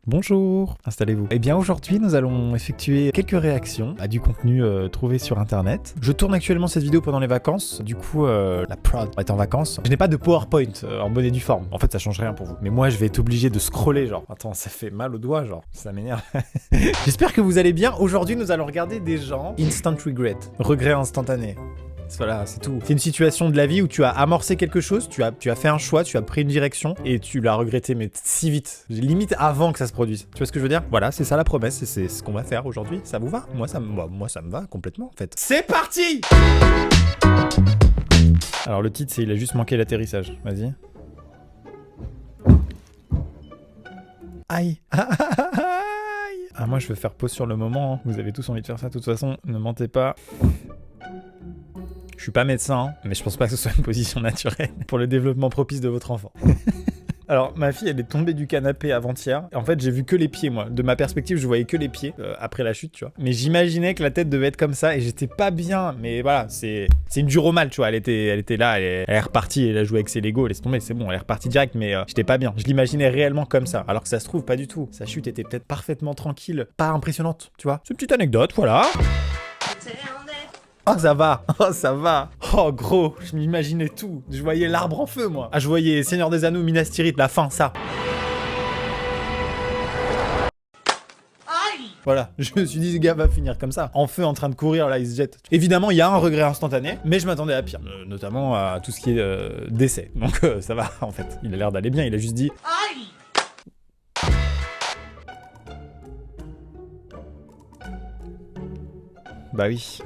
Bonjour, installez-vous. Eh bien aujourd'hui nous allons effectuer quelques réactions à du contenu trouvé sur internet. Je tourne actuellement cette vidéo pendant les vacances, du coup la prod est en vacances. Je n'ai pas de PowerPoint en bonne et due forme, en fait ça change rien pour vous. Mais moi je vais être obligé de scroller genre, attends ça fait mal aux doigts genre, ça m'énerve. J'espère que vous allez bien. Aujourd'hui nous allons regarder des gens instant regret instantané. Voilà, c'est tout. C'est une situation de la vie où tu as amorcé quelque chose, tu as fait un choix, tu as pris une direction et tu l'as regretté, mais si vite. Limite avant que ça se produise. Tu vois ce que je veux dire? Voilà, c'est ça la promesse et c'est ce qu'on va faire aujourd'hui. Ça vous va? Moi, ça me va complètement en fait. C'est parti! Alors le titre, c'est il a juste manqué l'atterrissage. Vas-y. Aïe! Aïe! Ah, moi je veux faire pause sur le moment. Hein. Vous avez tous envie de faire ça. De toute façon, ne mentez pas. Je suis pas médecin, hein, mais je pense pas que ce soit une position naturelle pour le développement propice de votre enfant. Alors, ma fille, elle est tombée du canapé avant-hier. En fait, j'ai vu que les pieds, moi. De ma perspective, je voyais que les pieds après la chute, tu vois. Mais j'imaginais que la tête devait être comme ça et j'étais pas bien. Mais voilà, c'est une dure au mal, tu vois. Elle était là, elle est repartie, elle a joué avec ses Lego, laisse tomber, c'est bon, elle est repartie direct, mais j'étais pas bien. Je l'imaginais réellement comme ça, alors que ça se trouve pas du tout. Sa chute était peut-être parfaitement tranquille, pas impressionnante, tu vois. C'est une petite anecdote, voilà. Oh ça va, oh ça va. Oh gros, je m'imaginais tout. Je voyais l'arbre en feu moi. Ah je voyais Seigneur des Anneaux, Minas Tirith, la fin, ça. Aïe. Voilà, je me suis dit ce gars va finir comme ça. En feu en train de courir là, il se jette. Évidemment il y a un regret instantané, mais je m'attendais à pire. Notamment à tout ce qui est décès. Donc ça va en fait. Il a l'air d'aller bien, il a juste dit aïe. Bah oui.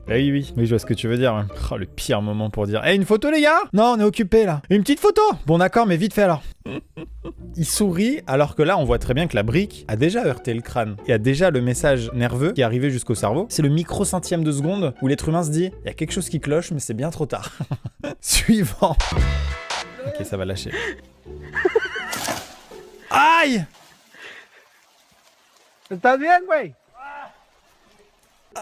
Oui, je vois ce que tu veux dire. Ouais. Oh, le pire moment pour dire une photo les gars. Non, on est occupé là. Une petite photo. Bon d'accord, mais vite fait alors. Il sourit alors que là on voit très bien que la brique a déjà heurté le crâne et a déjà le message nerveux qui est arrivé jusqu'au cerveau. C'est le micro-centième de seconde où l'être humain se dit il y a quelque chose qui cloche mais c'est bien trop tard. Suivant. Ok, ça va lâcher. Aïe. ¿Estás bien, güey?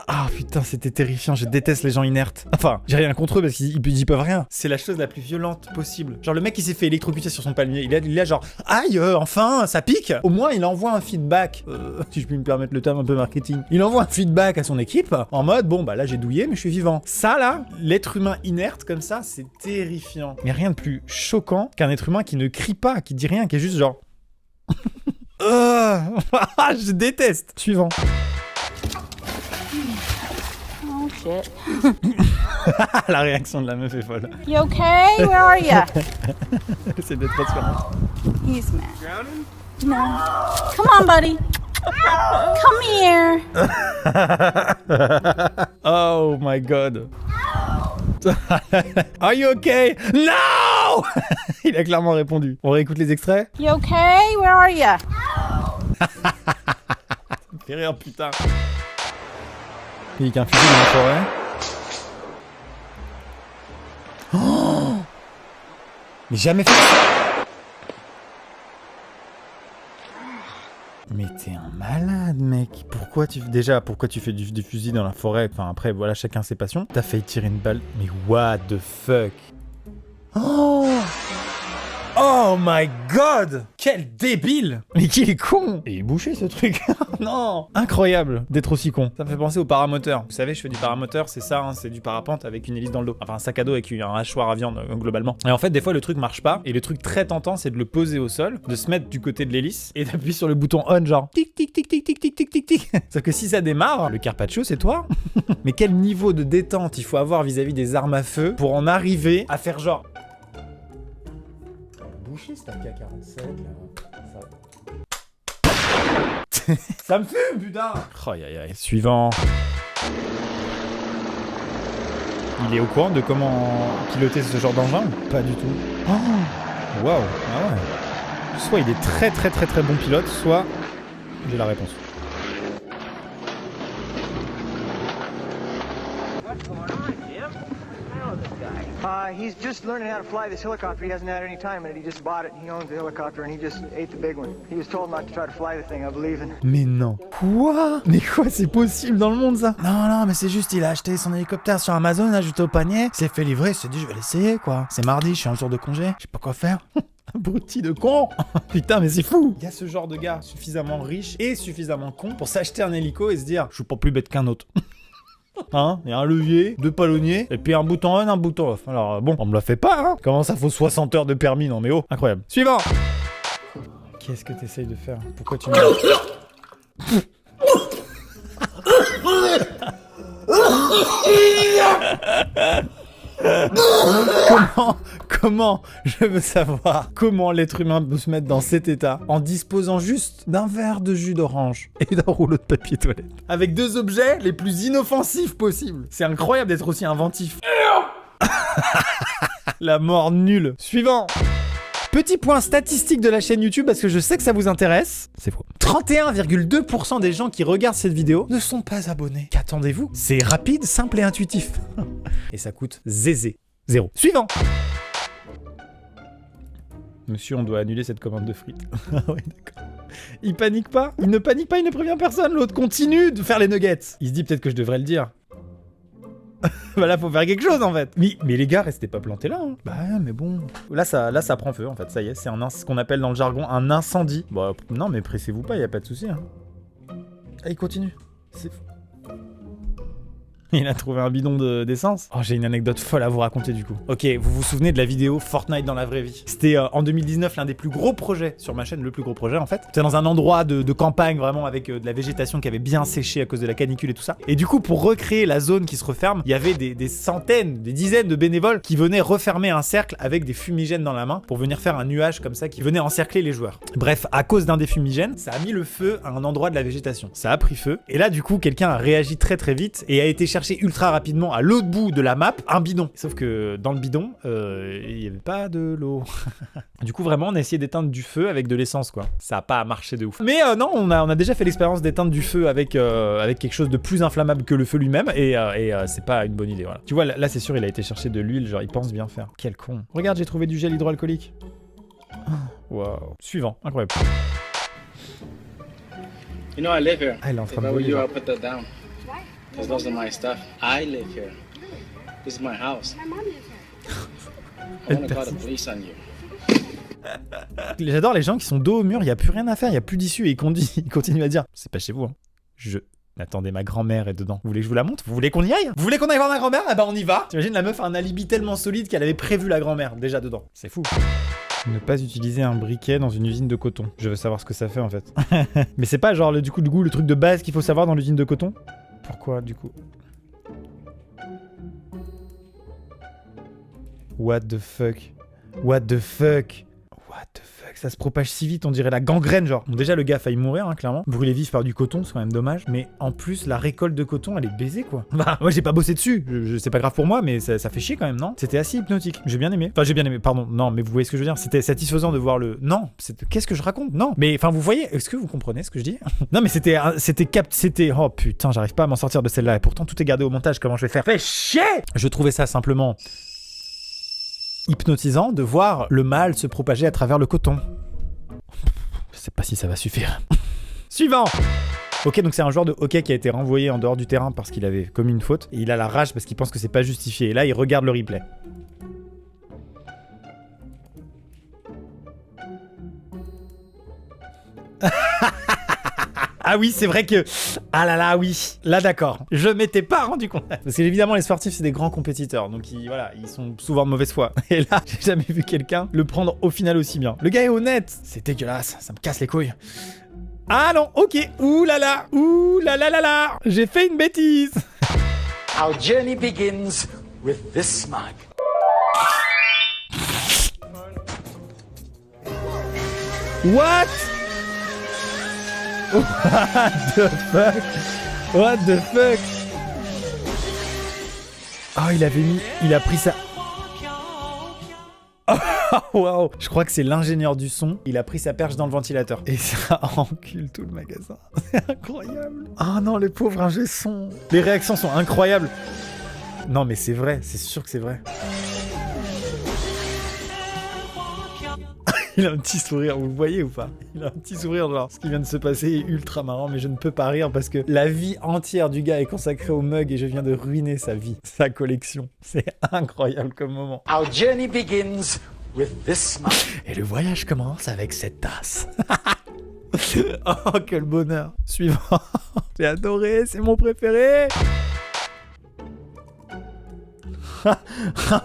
Ah putain, c'était terrifiant, je déteste les gens inertes. Enfin, j'ai rien contre eux parce qu'ils peuvent rien. C'est la chose la plus violente possible. Genre le mec qui s'est fait électrocuter sur son palmier, il est là genre aïe, enfin, ça pique. Au moins il envoie un feedback, si je puis me permettre le terme un peu marketing. Il envoie un feedback à son équipe en mode bon bah là j'ai douillé mais je suis vivant. Ça là, l'être humain inerte comme ça, c'est terrifiant. Mais rien de plus choquant qu'un être humain qui ne crie pas, qui dit rien, qui est juste genre je déteste. Suivant. Oh shit. La réaction de la meuf est folle. You okay? Where are you? C'est d'être transparent. He's mad. No. Come on, buddy. Come here. Oh my god. Are you okay? No. Il a clairement répondu. On réécoute les extraits. You okay? Where are you? Ça me fait rire, putain. Il y a qu'un fusil dans la forêt. Oh, mais jamais fait ça. Mais t'es un malade, mec. Pourquoi tu fais du fusil dans la forêt? Enfin, après, voilà, chacun ses passions. T'as failli tirer une balle. Mais what the fuck? Oh my god! Quel débile! Mais qu'il est con! Et il est bouché ce truc! Non! Incroyable d'être aussi con. Ça me fait penser au paramoteur. Vous savez, je fais du paramoteur, c'est ça, hein, c'est du parapente avec une hélice dans le dos. Enfin, un sac à dos avec un hachoir à viande, globalement. Et en fait, des fois, le truc marche pas. Et le truc très tentant, c'est de le poser au sol, de se mettre du côté de l'hélice et d'appuyer sur le bouton on, genre tic tic tic tic tic tic tic tic tic. Sauf que si ça démarre, le Carpaccio, c'est toi. Mais quel niveau de détente il faut avoir vis-à-vis des armes à feu pour en arriver à faire genre. Boucher cet AK-47 là. Ça me fume putain. Oh aïe aïe. Suivant. Il est au courant de comment piloter ce genre d'engin? Pas du tout. Oh waouh. Ah ouais. Soit il est très très très très bon pilote, soit j'ai la réponse. He's just learning how to fly this helicopter. He hasn't had any time in it. He just bought it. He owns the helicopter and he just ate the big one. He was told not to try to fly the thing, I believe in. Mais non. Quoi? Mais quoi, c'est possible dans le monde ça? Non, mais c'est juste, il a acheté son hélicoptère sur Amazon, ajouté au panier, s'est fait livrer, il s'est dit je vais l'essayer quoi. C'est mardi, je suis en jour de congé, je sais pas quoi faire. Abruti de con. Putain, mais c'est fou. Il y a ce genre de gars suffisamment riche et suffisamment con pour s'acheter un hélico et se dire, je suis pas plus bête qu'un autre. Hein, il y a un levier, 2 palonniers, et puis un bouton on, un bouton off. Alors bon, on me la fait pas, hein. Comment ça faut 60 heures de permis? Non mais oh, incroyable. Suivant. Qu'est-ce que t'essayes de faire? Pourquoi tu me... Comment je veux savoir comment l'être humain peut se mettre dans cet état en disposant juste d'un verre de jus d'orange et d'un rouleau de papier toilette avec 2 objets les plus inoffensifs possibles. C'est incroyable d'être aussi inventif. La mort nulle. Suivant. Petit point statistique de la chaîne YouTube parce que je sais que ça vous intéresse. C'est faux. 31,2% des gens qui regardent cette vidéo ne sont pas abonnés. Qu'attendez-vous? C'est rapide, simple et intuitif. Et ça coûte zézé. 0. Suivant. Monsieur, on doit annuler cette commande de frites. Ah ouais, d'accord. Il panique pas? Il ne panique pas, il ne prévient personne. L'autre continue de faire les nuggets. Il se dit peut-être que je devrais le dire. Bah là, faut faire quelque chose en fait. Mais les gars, restez pas plantés là. Hein. Bah mais bon. Là, ça prend feu en fait. Ça y est, c'est ce qu'on appelle dans le jargon un incendie. Bah non, mais pressez-vous pas, y a pas de souci. Hein. Allez, continue. C'est fou. Il a trouvé un bidon d'essence. Oh, j'ai une anecdote folle à vous raconter du coup. Ok, vous vous souvenez de la vidéo Fortnite dans la vraie vie? C'était en 2019 l'un des plus gros projets sur ma chaîne, le plus gros projet en fait. C'était dans un endroit de campagne vraiment avec de la végétation qui avait bien séché à cause de la canicule et tout ça. Et du coup, pour recréer la zone qui se referme, il y avait des centaines, des dizaines de bénévoles qui venaient refermer un cercle avec des fumigènes dans la main pour venir faire un nuage comme ça qui venait encercler les joueurs. Bref, à cause d'un des fumigènes, ça a mis le feu à un endroit de la végétation. Ça a pris feu. Et là, du coup, quelqu'un a réagi très très vite et a été chercher ultra rapidement à l'autre bout de la map un bidon. Sauf que dans le bidon, il n'y avait pas de l'eau. Du coup, vraiment, on a essayé d'éteindre du feu avec de l'essence, quoi. Ça n'a pas marché de ouf. Mais non, on a déjà fait l'expérience d'éteindre du feu avec quelque chose de plus inflammable que le feu lui-même et c'est pas une bonne idée, voilà. Tu vois, là, c'est sûr, il a été chercher de l'huile, genre, il pense bien faire. Quel con. Regarde, j'ai trouvé du gel hydroalcoolique. Waouh. Suivant, incroyable. You know I live here. Ah, il est en train de If I were brûler, you, genre. I'll put that down. Because those are my stuff. I live here. This is my house. My mom lives here. I want to call the police on you. J'adore les gens qui sont dos au mur, il n'y a plus rien à faire, il n'y a plus d'issue et ils continuent à dire « C'est pas chez vous, hein. Attendez, ma grand-mère est dedans. Vous voulez que je vous la montre? Vous voulez qu'on y aille? Vous voulez qu'on aille voir ma grand-mère? Ah bah on y va. T'imagines, la meuf a un alibi tellement solide qu'elle avait prévu la grand-mère déjà dedans. C'est fou. Ne pas utiliser un briquet dans une usine de coton. Je veux savoir ce que ça fait en fait. Mais c'est pas genre le truc de base qu'il faut savoir dans l'usine de coton? Pourquoi du coup? What the fuck? What the fuck? What the fuck? Ça se propage si vite, on dirait la gangrène genre. Bon, déjà le gars a failli mourir hein, clairement. Brûlé vif par du coton, c'est quand même dommage. Mais en plus la récolte de coton elle est baisée quoi. Bah moi j'ai pas bossé dessus. C'est pas grave pour moi mais ça fait chier quand même non? C'était assez hypnotique. J'ai bien aimé. Enfin j'ai bien aimé, pardon. Non mais vous voyez ce que je veux dire? C'était satisfaisant de voir le... Non, qu'est-ce que je raconte? Non. Mais enfin vous voyez, est-ce que vous comprenez ce que je dis? Non mais c'était... Oh putain j'arrive pas à m'en sortir de celle-là. Et pourtant tout est gardé au montage, comment je vais faire? Fais chier! Je trouvais ça simplement... hypnotisant de voir le mal se propager à travers le coton. Je sais pas si ça va suffire. Suivant. Ok, donc c'est un joueur de hockey qui a été renvoyé en dehors du terrain parce qu'il avait commis une faute. Et il a la rage parce qu'il pense que c'est pas justifié. Et là, il regarde le replay. Ah oui, c'est vrai que... Ah là là, oui. Là, d'accord. Je m'étais pas rendu compte. Parce que évidemment, les sportifs, c'est des grands compétiteurs. Donc, voilà, ils sont souvent de mauvaise foi. Et là, j'ai jamais vu quelqu'un le prendre au final aussi bien. Le gars est honnête. C'est dégueulasse. Ça me casse les couilles. Ah non, ok. Ouh là là. Ouh là là là là. J'ai fait une bêtise. Our journey begins with this mug. What? What the fuck? What the fuck? Oh, il a pris ça. Oh, wow. Je crois que c'est l'ingénieur du son. Il a pris sa perche dans le ventilateur. Et ça encule tout le magasin. C'est incroyable. Oh non, les pauvres ingé son. Les réactions sont incroyables. Non, mais c'est vrai. C'est sûr que c'est vrai. Il a un petit sourire, vous le voyez ou pas? Il a un petit sourire genre, ce qui vient de se passer est ultra marrant, mais je ne peux pas rire parce que la vie entière du gars est consacrée au mug et je viens de ruiner sa vie, sa collection. C'est incroyable comme moment. Our journey begins with this smile. Et le voyage commence avec cette tasse. Oh, quel bonheur. Suivant. J'ai adoré, c'est mon préféré.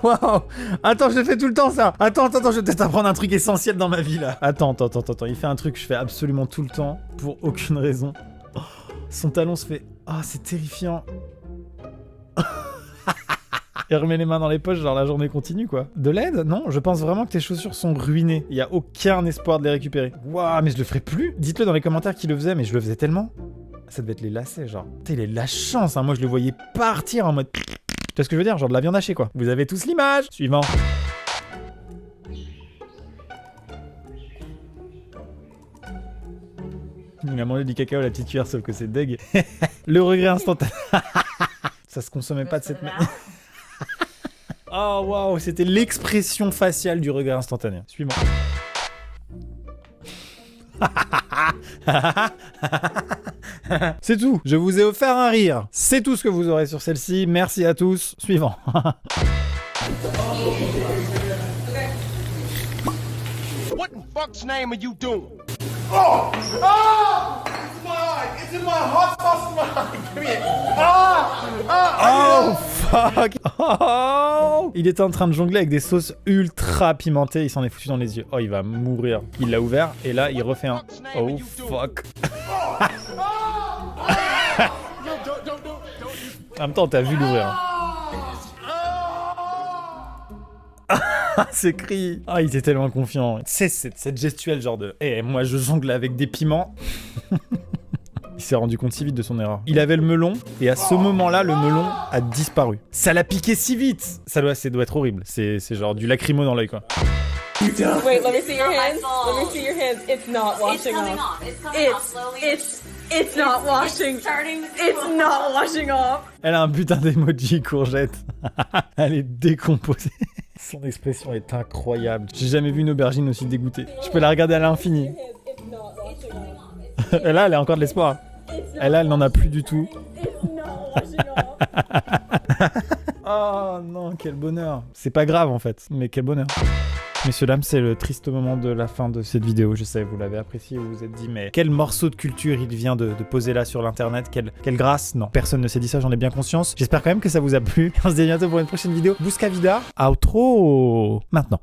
Waouh. Attends, je le fais tout le temps ça. Attends, je vais peut-être apprendre un truc essentiel dans ma vie là. Attends. Il fait un truc que je fais absolument tout le temps pour aucune raison. Oh, son talon se fait... Ah, c'est terrifiant. Il remet les mains dans les poches, genre la journée continue quoi. De l'aide? Non, je pense vraiment que tes chaussures sont ruinées. Il y a aucun espoir de les récupérer. Waouh, mais je le ferai plus. Dites-le dans les commentaires qui le faisait, mais je le faisais tellement. Ça devait être les lacets, genre. Putain, il a de la chance, hein. Moi je le voyais partir en mode... Tu vois ce que je veux dire? Genre de la viande hachée quoi. Vous avez tous l'image. Suivant. Il a mangé du cacao à la petite cuillère, sauf que c'est deg. Le regret instantané. Ça se consommait pas de cette manière. Oh waouh, c'était l'expression faciale du regret instantané. Suivant. C'est tout, je vous ai offert un rire. C'est tout ce que vous aurez sur celle-ci. Merci à tous. Suivant. What in fuck's name are you doing? Oh! Oh! It's mine! It's in my hot sauce mine! Give me it! Oh fuck! Oh! Il était en train de jongler avec des sauces ultra pimentées, il s'en est foutu dans les yeux. Oh, il va mourir. Il l'a ouvert et là il refait un... Oh fuck! En même temps, t'as vu l'ouvrir. C'est cri. Ah, il était tellement confiant. C'est cette gestuelle genre de... Eh, moi je jongle avec des piments. Il s'est rendu compte si vite de son erreur. Il avait le melon, et à ce moment-là, le melon a disparu. Ça l'a piqué si vite. Ça doit être horrible. C'est genre du lacrymo dans l'œil, quoi. Wait, let me see your hands. Let me see your hands. It's not washing off. It's not washing. It's not washing off. Elle a un putain d'emoji courgette. Elle est décomposée. Son expression est incroyable. J'ai jamais vu une aubergine aussi dégoûtée. Je peux la regarder à l'infini. Et là, elle a encore de l'espoir. Et là, elle n'en a plus du tout. Oh non, quel bonheur. C'est pas grave en fait, mais quel bonheur. Messieurs, dames, c'est le triste moment de la fin de cette vidéo. Je sais, vous l'avez apprécié, vous vous êtes dit, mais quel morceau de culture il vient de poser là sur l'internet, quelle grâce. Non, personne ne s'est dit ça, j'en ai bien conscience. J'espère quand même que ça vous a plu. On se dit à bientôt pour une prochaine vidéo. Busca vida, outro maintenant.